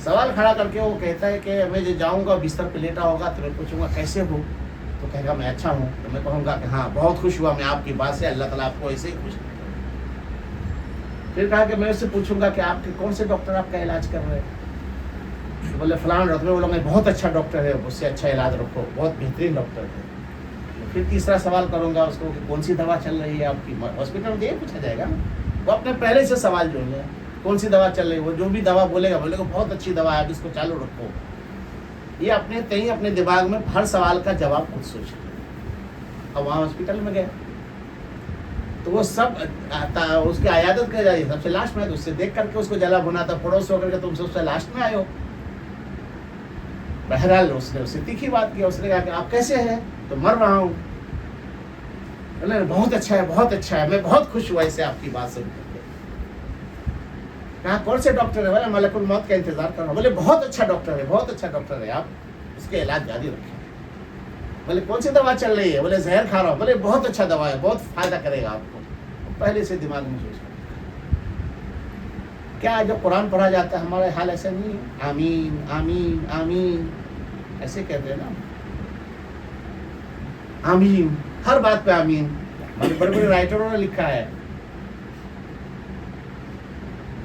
سوال کھڑا کر کے وہ کہتا ہے کہ میں جاؤں گا بستر پہ لیٹا ہوگا تو میں پوچھوں گا کیسے ہو، تو کہے گا میں اچھا ہوں، تو میں کہوں گا کہ ہاں بہت خوش ہوا میں آپ کی بات سے، اللہ تعالیٰ آپ کو ایسے ہی خوش رکھے۔ پھر کہا کہ میں اس سے پوچھوں گا کہ آپ کے کون سے ڈاکٹر آپ کا علاج کر رہے ہیں، تو بولے فلاں ڈاکٹر، بولوں گا بہت اچھا ڈاکٹر ہے، اس سے اچھا علاج رکھو، بہت بہترین ڈاکٹر ہے۔ پھر تیسرا سوال کروں گا اس کو کہ کون سی دوا چل رہی ہے آپ کی، ہاسپٹل میں یہ پوچھا جائے گا نا، وہ اپنے پہلے سے سوال جو ہے کون سی دوا چل رہی ہے، وہ جو بھی دوا بولے گا بہت اچھی دوا ہے، اب اس کو چالو رکھو۔ یہ اپنے تئیں اپنے دماغ میں ہر سوال کا جواب خود سوچ لیا۔ اب وہاں ہاسپٹل میں گئے تو وہ سب اس کی عیادت کر جائے سب سے لاسٹ میں، تو اس سے دیکھ کر کے اس کو جلا بنا تھا، پڑوس ہو کر کے تم سب سے لاسٹ میں آئے ہو۔ بہرحال اس نے اسے تیکھی بات کیا، اس نے کہا کہ آپ کیسے ہیں؟ تو مر رہا ہوں۔ بہت اچھا ہے، بہت اچھا ہے، میں بہت خوش ہوا اسے آپ کی بات سن کر کے۔ کہا کون سے ڈاکٹر ہے؟ بولے ملک الموت کا انتظار کر رہا ہوں۔ بولے بہت اچھا ڈاکٹر ہے، بہت اچھا ڈاکٹر ہے، آپ اس کے علاج جاری رکھیں۔ بولے کون سی دوا چل رہی ہے؟ بولے زہر کھا رہا ہوں۔ بولے بہت اچھا دوا ہے، بہت فائدہ کرے گا آپ کو۔ پہلے سے دماغ میں سوچ کیا جو قرآن پڑھا جاتا ہے ہمارے حال ایسا نہیں ہے؟ آمین آمین آمین ایسے کہتے ہیں نا، آمین ہر بات پہ آمین۔ بڑے بڑے رائٹروں نے لکھا ہے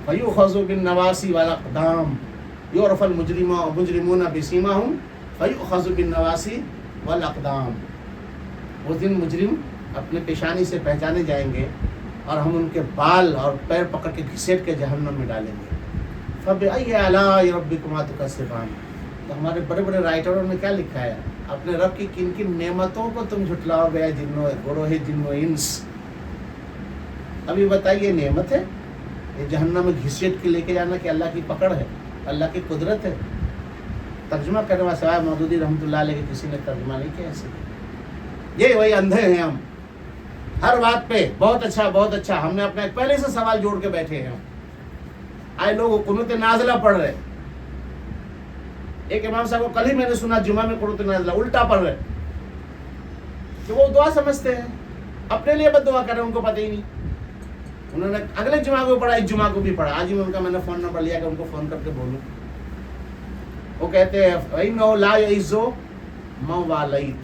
فَيُؤْخَذُ بِالنَّوَاصِي وَالْأَقْدَامِ يُعْرَفُ الْمُجْرِمُونَ بِسِيمَاهُمْ فَيُؤْخَذُ بِالنَّوَاصِي وَالْأَقْدَامِ۔ اس دن مجرم اپنے پیشانی سے پہچانے جائیں گے اور ہم ان کے بال اور پیر پکڑ کے گھسیٹ کے جہنم میں ڈالیں گے۔ فَبِأَيِّ آلَاءِ رَبِّكُمَا تُكَذِّبَانِ۔ تو ہمارے بڑے بڑے رائٹروں نے کیا لکھا ہے؟ اپنے رب کی کن کن نعمتوں کو تم جھٹلاؤ گے گروہ جن و انس۔ ابھی بتائیے نعمت ہے یہ جہنم میں گھسیٹ کے لے کے جانا کہ اللہ کی پکڑ ہے، اللہ کی قدرت ہے؟ ترجمہ کرنے والا سوائے مودودی رحمۃ اللہ علیہ کے کسی نے ترجمہ نہیں کیا ایسے۔ یہ وہی اندھے ہیں ہم، ہر بات پہ بہت اچھا بہت اچھا، ہم نے اپنا پہلے سے سوال جوڑ کے بیٹھے ہیں۔ آئے لوگ قنوت نازلہ پڑھ رہے، ایک امام صاحب کو کل ہی میں نے سنا جمعہ میں قنوت نازلہ الٹا پڑھ رہے کہ وہ دعا سمجھتے ہیں، اپنے لیے بد دعا کر رہے ہیں، ان کو پتہ ہی نہیں۔ انہوں نے اگلے جمعہ کو پڑھا، اس جمعہ کو بھی پڑھا، آج ہی میں نے فون نمبر لیا کہ ان کو فون کر کے بولوں۔ وہ کہتے ہیں وَإِنَّهُ لَا يَعِزُّ مَنْ وَالَيْتَ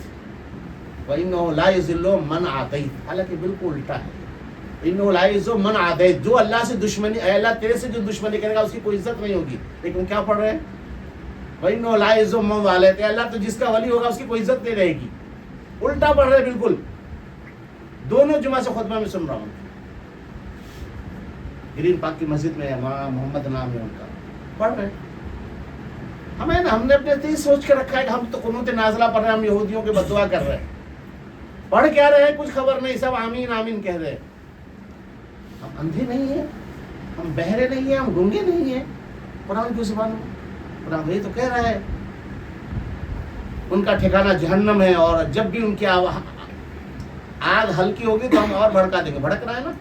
وَإِنَّهُ لَا يَذِلُّ مَنْ عَادَيْتَ، حالانکہ بالکل الٹا ہے۔ إِنَّهُ لَا يَعِزُّ مَنْ عَادَيْتَ، جو اللہ سے دشمنی، اے اللہ تیرے سے جو دشمنی کرے گا اس کی کوئی عزت نہیں ہوگی، لیکن کیا پڑھ رہے ہیں؟ وَإِنَّهُ لَا يَعِزُّ مَنْ وَالَيْتَ، اللہ تو جس کا ولی ہوگا اس کی کوئی عزت نہیں رہے گی۔ الٹا پڑھ رہے بالکل، دونوں جمعہ سے خطبہ میں سن رہا ہوں۔ گرین پارک کی مسجد میں محمد نام ہے ان کا، پڑھ رہے ہم نے اپنے تیز سوچ کے رکھا ہے کہ ہم تو قنوت نازلہ پڑھ رہے ہیں، ہم یہودیوں کے بد دعا کر رہے ہیں، پڑھ کیا رہے ہیں کچھ خبر نہیں، سب آمین آمین کہہ رہے ہیں۔ ہم اندھے نہیں ہیں، ہم بہرے نہیں ہیں، ہم گونگے نہیں ہیں۔ قرآن کی زبان میں قرآن وہی تو کہہ رہا ہے ان کا ٹھکانہ جہنم ہے، اور جب بھی ان کی آگ ہلکی ہوگی تو ہم اور بھڑکا دیں گے۔ بھڑک رہا ہے نا،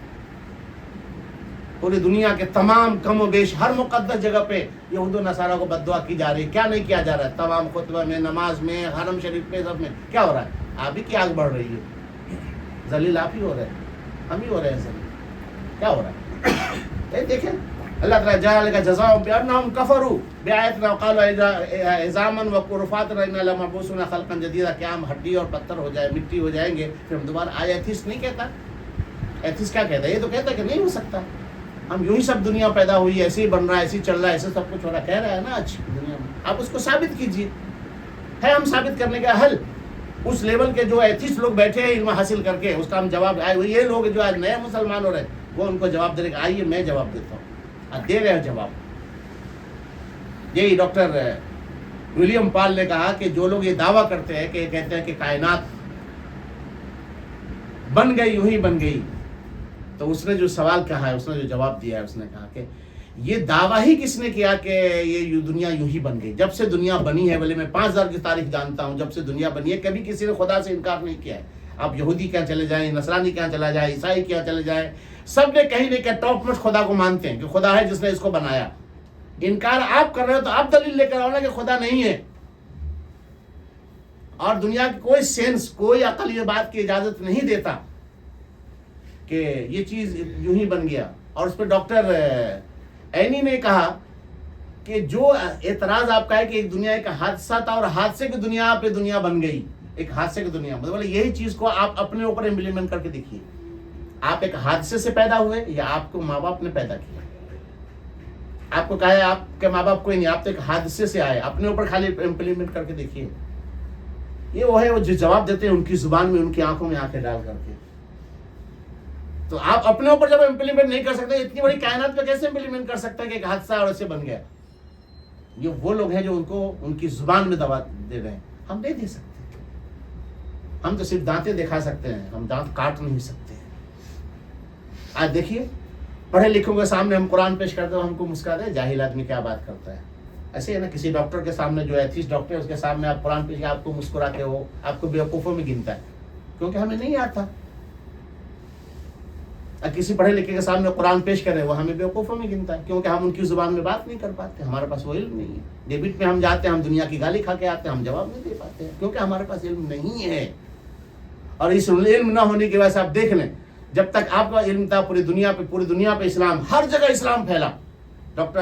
پوری دنیا کے تمام کم و بیش ہر مقدس جگہ پہ یہود و نصارہ کو بد دعا کی جا رہی ہے، کیا نہیں کیا جا رہا ہے؟ تمام خطبہ میں، نماز میں، حرم شریف میں، سب میں کیا ہو رہا ہے؟ آپ ہی کی آگ بڑھ رہی ہے، ذلیل آپ ہی ہو رہے ہیں، ہم ہی ہو رہے ہیں ذلیل۔ کیا ہو رہا ہے؟ دیکھیں اللہ تعالیٰ ذالک جزاؤہم بأنہم کفروا بآیاتنا وقالوا عظاما ورفاتا انا لمبعوثون خلقا جدیدا، کیا ہم ہڈی اور پتھر ہو جائے، مٹی ہو جائیں گے پھر ہم دوبارہ آئے؟ ایتھیسٹ نہیں کہتا، ایتھیسٹ کیا کہتا ہے؟ یہ تو کہتا ہے کہ نہیں ہو سکتا، ہم یوں ہی سب دنیا پیدا ہوئی، ایسے ہی بن رہا ہے، ایسے ہی چل رہا ہے، ایسے سب کچھ ہو رہا ہے، کہہ رہا ہے نا آج دنیا میں۔ آپ اس کو ثابت کیجیے، ہے ہم ثابت کرنے کا حل؟ اس لیول کے جو ایتھیسٹ لوگ بیٹھے ہیں علم حاصل کر کے، اس کا ہم جواب آئے، یہ لوگ جو آج نئے مسلمان ہو رہے ہیں وہ ان کو جواب دینے کا، آئیے میں جواب دیتا ہوں، دے رہے ہیں جواب۔ یہی ڈاکٹر ولیم پال نے کہا کہ جو لوگ یہ دعویٰ کرتے ہیں کہ کہتے ہیں کہ کائنات بن گئی یوں ہی بن گئی. تو اس نے جو سوال کہا ہے، اس نے جو جواب دیا ہے، اس نے کہا کہ یہ دعویٰ ہی کس نے کیا کہ یہ دنیا یوں ہی بن گئی؟ جب سے دنیا بنی ہے، بولے میں 5000 کی تاریخ جانتا ہوں، جب سے دنیا بنی ہے کبھی کسی نے خدا سے انکار نہیں کیا ہے. آپ یہودی کیا چلے جائیں، نصرانی کیا چلا جائے، عیسائی کیا چلے جائیں، سب نے کہیں نہ کہیں ٹاپ موسٹ خدا کو مانتے ہیں کہ خدا ہے جس نے اس کو بنایا. انکار آپ کر رہے ہو تو آپ دلیل لے کر آؤ نا کہ خدا نہیں ہے. اور دنیا کی کوئی سینس، کوئی عقل یہ بات کی اجازت نہیں دیتا کہ یہ چیز یوں ہی بن گیا. اور اس پہ ڈاکٹر اینی نے کہا کہ جو اعتراض آپ کا ہے کہ ایک دنیا ایک حادثہ تھا اور حادثے کی دنیا پہ دنیا بن گئی، ایک حادثے کی دنیا، مطلب یہی چیز کو آپ اپنے اوپر امپلیمنٹ کر کے دیکھیے. آپ ایک حادثے سے پیدا ہوئے یا آپ کو ماں باپ نے پیدا کیا؟ آپ کو کہا ہے آپ کے ماں باپ کوئی نہیں، آپ تو ایک حادثے سے آئے. اپنے اوپر خالی امپلیمنٹ کر کے دیکھیے. یہ وہ ہے وہ جو جواب دیتے ہیں ان کی زبان میں، ان کی آنکھوں میں آنکھیں ڈال کر کے. تو آپ اپنے اوپر جب امپلیمنٹ نہیں کر سکتے، اتنی بڑی کائنات پہ کیسے امپلیمنٹ کر سکتے ہیں کہ ایک حادثہ اور ایسے بن گیا؟ یہ وہ لوگ ہیں جو ان کو ان کی زبان میں دوا دے رہے ہیں. ہم نہیں دے سکتے. ہم تو صرف دانتیں دکھا سکتے ہیں، ہم دانت کاٹ نہیں سکتے. آج دیکھیے پڑھے لکھوں کے سامنے ہم قرآن پیش کرتے ہیں، ہم کو مسکراتے ہیں جاہل آدمی کیا بات کرتا ہے. ایسے ہے نا، کسی ڈاکٹر کے سامنے جو ایتھیسٹ ڈاکٹر ہے اس کے سامنے آپ قرآن پیش، آپ کو مسکرا کے وہ آپ کو بیوقوفوں میں گنتا ہے کیونکہ ہمیں نہیں آتا. کسی پڑھے لکھے کے سامنے قرآن پیش کرے وہ ہمیں بیوقوفوں میں گنتا ہے کیونکہ ہم ان کی زبان میں بات نہیں کر پاتے، ہمارے پاس وہ علم نہیں ہے. ڈیبٹ میں ہم جاتے ہیں، ہم دنیا کی گالی کھا کے آتے ہیں، ہم جواب نہیں دے پاتے ہیں کیونکہ ہمارے پاس علم نہیں ہے. اور اس علم نہ ہونے کی وجہ سے آپ دیکھ لیں، جب تک آپ کا علم تھا پوری دنیا پہ اسلام، ہر جگہ اسلام پھیلا. ڈاکٹر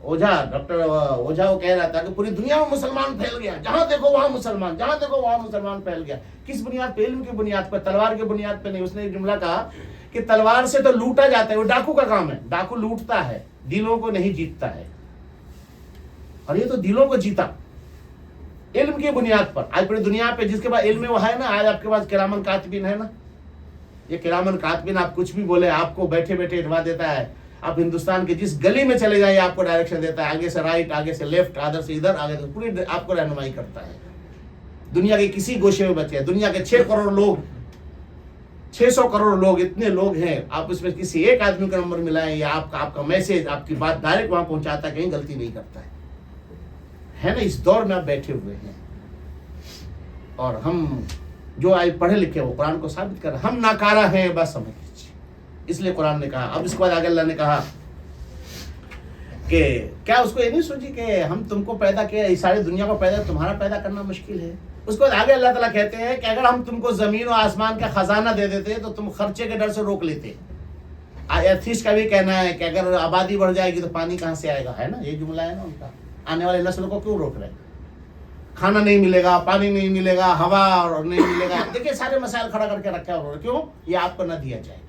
اوجھا وہ کہہ رہا تھا کہ پوری دنیا میں مسلمان پھیل گیا، جہاں دیکھو وہاں مسلمان، جہاں دیکھو وہاں مسلمان پھیل گیا. کس بنیاد پہ؟ علم کی بنیاد پر، تلوار کی بنیاد پہ نہیں. اس نے ایک جملہ کہا کہ تلوار سے تو لوٹا جاتا ہے، وہ ڈاکو کا کام ہے، ڈاکو لوٹتا ہے، دلوں کو نہیں جیتتا ہے. اور یہ تو دلوں کو جیتا علم کی بنیاد پر. آج پوری دنیا پہ جس کے پاس علم ہے وہ ہے نا، آج آپ کے پاس کرامن کاتبین ہے نا. یہ کرامن کاتبین آپ کچھ بھی بولے آپ کو بیٹھے بیٹھے اتوا دیتا ہے. آپ ہندوستان کے جس گلی میں چلے جائیں آپ کو ڈائریکشن دیتا ہے، آگے سے رائٹ، آگے سے لیفٹ، ادھر سے ادھر، آگے سے پوری آپ کو رہنمائی کرتا ہے. دنیا کے کسی گوشے میں بچے، دنیا کے 6 کروڑ لوگ، 600 کروڑ لوگ، اتنے لوگ ہیں، آپ اس میں کسی ایک آدمی کا نمبر ملائیں یا آپ کا میسج، آپ کی بات ڈائریکٹ وہاں پہنچاتا ہے، کہیں غلطی نہیں کرتا ہے نا. اس دور میں آپ بیٹھے ہوئے ہیں اور ہم جو آئے پڑھے لکھے وہ قرآن کو ثابت کر رہے ہیں. ہم ناکارہ ہیں، بس سمجھ لیجیے. اس لیے قرآن نے کہا. اب اس کے بعد آگے اللہ نے کہا کہ کیا اس کو یہ نہیں سوچی کہ ہم تم کو پیدا کیا، اس ساری دنیا کو پیدا، تمہارا پیدا کرنا مشکل ہے. اس کے بعد آگے اللہ تعالیٰ کہتے ہیں کہ اگر ہم تم کو زمین و آسمان کا خزانہ دے دیتے تو تم خرچے کے ڈر سے روک لیتے. ایتھیسٹ کا بھی کہنا ہے کہ اگر آبادی بڑھ جائے گی تو پانی کہاں سے آئے گا، ہے نا، یہ جملہ ہے نا ان کا. آنے والے نسل کو کیوں روک رہے ہیں؟ کھانا نہیں ملے گا، پانی نہیں ملے گا، ہوا اور نہیں ملے گا. دیکھیے سارے مسائل کھڑا کر کے رکھا ہے. کیوں؟ یہ آپ کو نہ دیا جائے گا.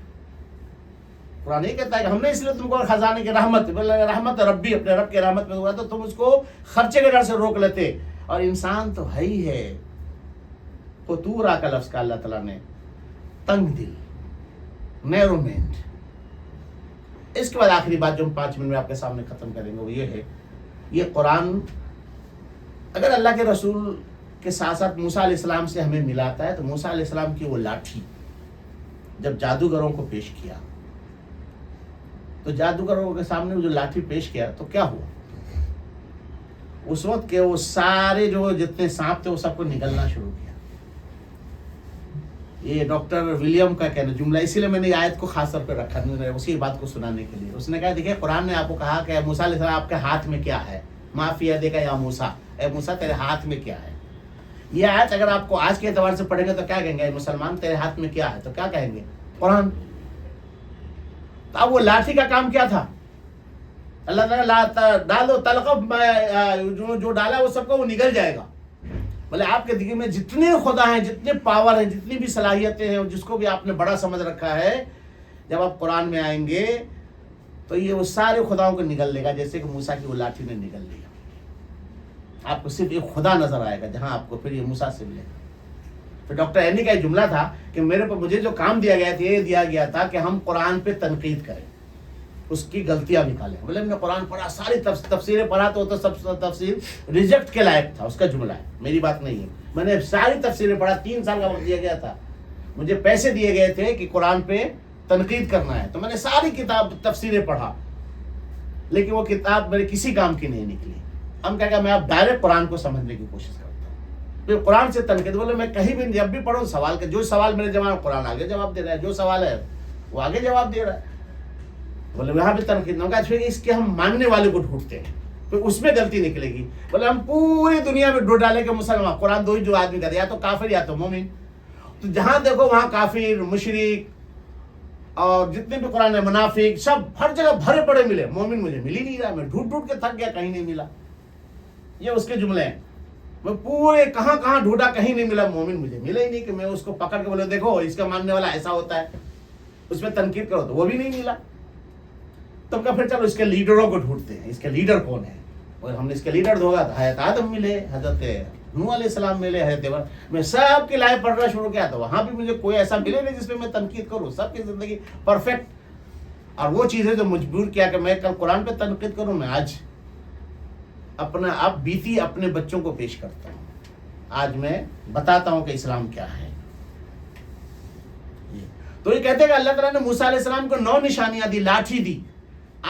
قرآن یہ کہتا ہے کہ ہم نے اس لیے تم کو خزانے کی رحمت ربی، اپنے رب کی رحمت میں ہوا تو تم اس کو خرچے کے ڈر سے روک لیتے. اور انسان تو ہے ہی ہے. خطورہ کا لفظ کا اللہ تعالیٰ نے تنگ دل، نیرو مائنڈ. اس کے بعد آخری بات جو ہم 5 منٹ میں آپ کے سامنے ختم کریں گے وہ یہ ہے، یہ قرآن اگر اللہ کے رسول کے ساتھ ساتھ موسیٰ علیہ السلام سے ہمیں ملاتا ہے تو موسیٰ علیہ السلام کی وہ لاٹھی جب جادوگروں کو پیش کیا تو جادوگروں کے سامنے وہ جو لاٹھی پیش کیا تو کیا ہوا؟ اس وقت کے وہ سارے جو جتنے سانپ تھے وہ سب کو نگلنا شروع کیا. یہ ڈاکٹر ولیم کا کہنا جملہ، اسی لیے میں نے آیت کو خاص طور پہ رکھا اسی بات کو سنانے کے لیے. اس نے کہا دیکھیں قرآن نے آپ کو کہا کہ موسیٰ علیہ السلام آپ کے ہاتھ میں کیا ہے، ما فی یدک یا موسیٰ، اے موسیٰ تیرے ہاتھ میں کیا ہے. یہ آیت اگر آپ کو آج کے اعتبار سے پڑھیں گے تو کیا کہیں گے؟ مسلمان تیرے ہاتھ میں کیا ہے، تو کیا کہیں گے؟ قرآن. تو اب وہ لاٹھی کا کام کیا تھا؟ اللہ تعالیٰ ڈالو تلقف، جو ڈالا وہ سب کو وہ نگل جائے گا. بولے آپ کے دل میں جتنے خدا ہیں، جتنے پاور ہیں، جتنی بھی صلاحیتیں ہیں، جس کو بھی آپ نے بڑا سمجھ رکھا ہے، جب آپ قرآن میں آئیں گے تو یہ وہ سارے خداؤں کو نگل لے گا جیسے کہ موسیٰ کی وہ لاٹھی نے نگل لیا. آپ کو صرف ایک خدا نظر آئے گا جہاں آپ کو پھر یہ موسیٰ سے ملے گا. پھر ڈاکٹر اینی کا ایک جملہ تھا کہ مجھے جو کام دیا گیا تھا، یہ دیا گیا تھا کہ ہم قرآن پہ تنقید کریں، اس کی غلطیاں نکالیں. بولے میں نے قرآن پڑھا، ساری تفسیریں پڑھا تو سب تفسیر ریجیکٹ کے لائق تھا. اس کا جملہ ہے، میری بات نہیں ہے. میں نے ساری تفسیریں پڑھا، 3 سال کا وقت دیا گیا تھا. مجھے پیسے دیے گئے تھے کہ قرآن پہ تنقید کرنا ہے، تو میں نے ساری کتاب تفسیریں پڑھا، لیکن وہ کتاب میرے کسی کام کی نہیں نکلی۔ ہم کہا کہ میں اب ڈائریکٹ قرآن کو سمجھنے کی کوشش کرتا ہوں، پھر قرآن سے تنقید، بولے میں کہیں بھی جب بھی پڑھوں سوال کا، جو سوال میرے جواب قرآن آگے جواب دے رہا ہے، جو سوال ہے وہ آگے جواب دے رہا ہے، بولے وہاں بھی تنقید نہ ہوگا، پھر اس کے ہم ماننے والے کو ڈھونڈتے ہیں، پھر اس میں غلطی نکلے گی، بولے ہم پوری دنیا میں ڈھونڈ ڈالیں کہ مسلمان قرآن دو ہی جو آدمی کرے، یا تو کافر یا تو مومن، تو جہاں دیکھو وہاں کافر، مشرک اور جتنے بھی قرآن ہے منافق سب ہر جگہ بھرے پڑے ملے، مومن مجھے مل ہی نہیں رہا، میں ڈھونڈ ڈھونڈ کے تھک گیا، کہیں نہیں ملا۔ یہ اس کے جملے ہیں، میں پورے کہاں کہاں ڈھونڈا، کہیں نہیں ملا، مومن مجھے ملا ہی نہیں کہ میں اس کو پکڑ کے بولے دیکھو اس کا ماننے والا ایسا ہوتا ہے، اس میں تنقید کرو، تو وہ بھی نہیں ملا۔ تب کا پھر چلو اس کے لیڈروں کو ڈھونڈتے ہیں، اس کے لیڈر کون ہے، اور ہم نے اس کے لیڈر ڈھونڈا تو حضرت آدم ملے، حضرت نوح علیہ السلام ملے، حضرت میں سب کی لائف پڑھنا شروع کیا، تو وہاں بھی مجھے کوئی ایسا ملے نہیں جس پہ میں تنقید کروں، سب کی زندگی پرفیکٹ۔ اور وہ چیزیں جو مجبور کیا کہ میں کل قرآن پہ تنقید کروں، میں آج اپنا اب بیتی اپنے بچوں کو پیش کرتا ہوں، آج میں بتاتا ہوں کہ اسلام کیا ہے۔ تو یہ کہتے ہیں کہ اللہ تعالیٰ نے موسیٰ علیہ السلام کو 9 نشانیاں دی، لاٹھی دی،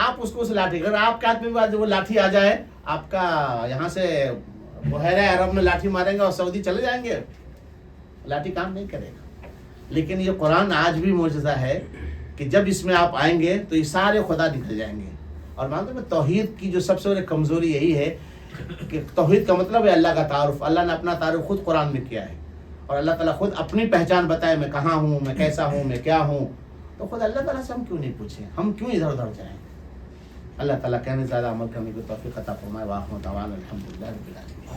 آپ اس کو اس لاٹھی، اگر آپ کے ہاتھ میں وہ لاٹھی آ جائے، آپ کا یہاں سے بحیرہ عرب میں لاٹھی ماریں گے اور سعودی چلے جائیں گے، لاٹھی کام نہیں کرے گا۔ لیکن یہ قرآن آج بھی معجزہ ہے کہ جب اس میں آپ آئیں گے تو یہ سارے خدا نکل جائیں گے۔ اور مانتے ہیں توحید کی جو سب سے بڑی کمزوری یہی ہے کہ توحید کا مطلب ہے اللہ کا تعارف، اللہ نے اپنا تعارف خود قرآن میں کیا ہے، اور اللہ تعالیٰ خود اپنی پہچان بتائے، میں کہاں ہوں، میں کیسا ہوں، میں کیا ہوں، تو خود اللہ تعالیٰ سے ہم کیوں نہیں پوچھیں، ہم کیوں ادھر ادھر جائیں۔ اللہ تعالیٰ کہنے زیادہ عمل کرنے کی توفیق عطا فرمائے۔ واخر دعوانا الحمدللہ رب العالمین۔